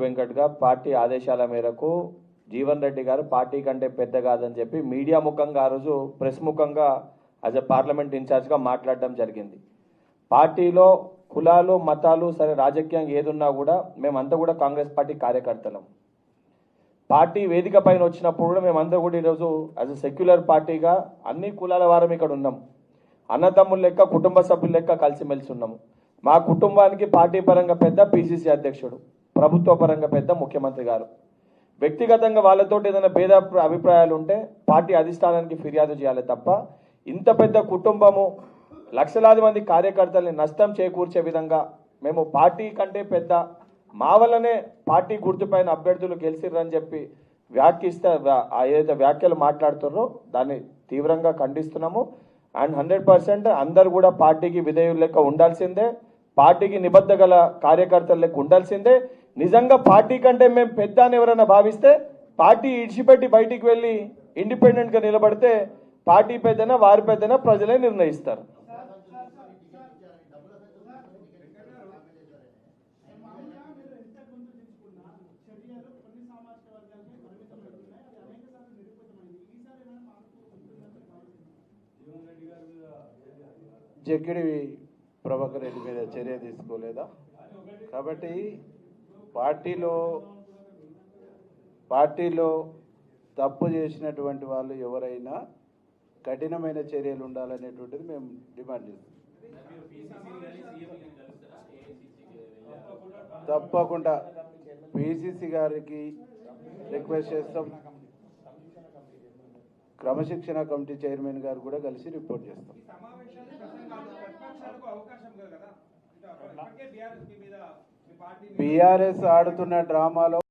వెంకట్గా party ఆదేశాల మేరకు జీవన్ రెడ్డి గారు పార్టీ కంటే పెద్ద కాదని చెప్పి మీడియా ముఖంగా ఆ రోజు ప్రెస్ ముఖంగా యాజ్ ఎ పార్లమెంట్ ఇన్ఛార్జ్గా మాట్లాడడం జరిగింది. పార్టీలో కులాలు మతాలు సరే రాజకీయం ఏదున్నా కూడా మేమంతా కూడా కాంగ్రెస్ పార్టీ కార్యకర్తలం. పార్టీ వేదిక పైన వచ్చినప్పుడు కూడా మేమంతా కూడా ఈరోజు యాజ్ ఎ సెక్యులర్ పార్టీగా అన్ని కులాల వారం ఇక్కడ ఉన్నాం. అన్నదమ్ముల లెక్క కుటుంబ సభ్యుల లెక్క కలిసిమెలిసి ఉన్నాము. మా కుటుంబానికి పార్టీ పరంగా పెద్ద పిసిసి అధ్యక్షుడు, ప్రభుత్వ పరంగా పెద్ద ముఖ్యమంత్రి గారు. వ్యక్తిగతంగా వాళ్ళతో ఏదైనా భేద అభిప్రాయాలు ఉంటే పార్టీ అధిష్టానానికి ఫిర్యాదు చేయాలి తప్ప ఇంత పెద్ద కుటుంబము లక్షలాది మంది కార్యకర్తల్ని నష్టం చేకూర్చే విధంగా మేము పార్టీ కంటే పెద్ద మా వల్లనే పార్టీ గుర్తుపైన అభ్యర్థులు గెలిచిర్రని చెప్పి వ్యాఖ్యిస్తే ఏదైతే వ్యాఖ్యలు మాట్లాడుతున్నారో దాన్ని తీవ్రంగా ఖండిస్తున్నాము. అండ్ 100% అందరు కూడా పార్టీకి విధేయులు లెక్క ఉండాల్సిందే, పార్టీకి నిబద్ధ గల కార్యకర్తల లెక్క ఉండాల్సిందే. నిజంగా పార్టీ కంటే మేము పెద్ద అని ఎవరైనా భావిస్తే పార్టీ ఇడిచిపెట్టి బయటికి వెళ్ళి ఇండిపెండెంట్గా నిలబడితే పార్టీ పెద్దనా వారి పెద్దనా ప్రజలే నిర్ణయిస్తారు. జక్కిడి ప్రభాకర్ రెడ్డి మీద చర్య తీసుకోలేదా? కాబట్టి పార్టీలో తప్పు చేసినటువంటి వాళ్ళు ఎవరైనా కఠినమైన చర్యలు ఉండాలనేటువంటిది మేము డిమాండ్ చేస్తాం. తప్పకుండా పిసిసి గారికి రిక్వెస్ట్ చేస్తాం. క్రమశిక్షణ కమిటీ చైర్మన్ గారు కూడా కలిసి రిపోర్ట్ చేస్తాం. బీఆర్ఎస్ ఆడుతున్న డ్రామాలో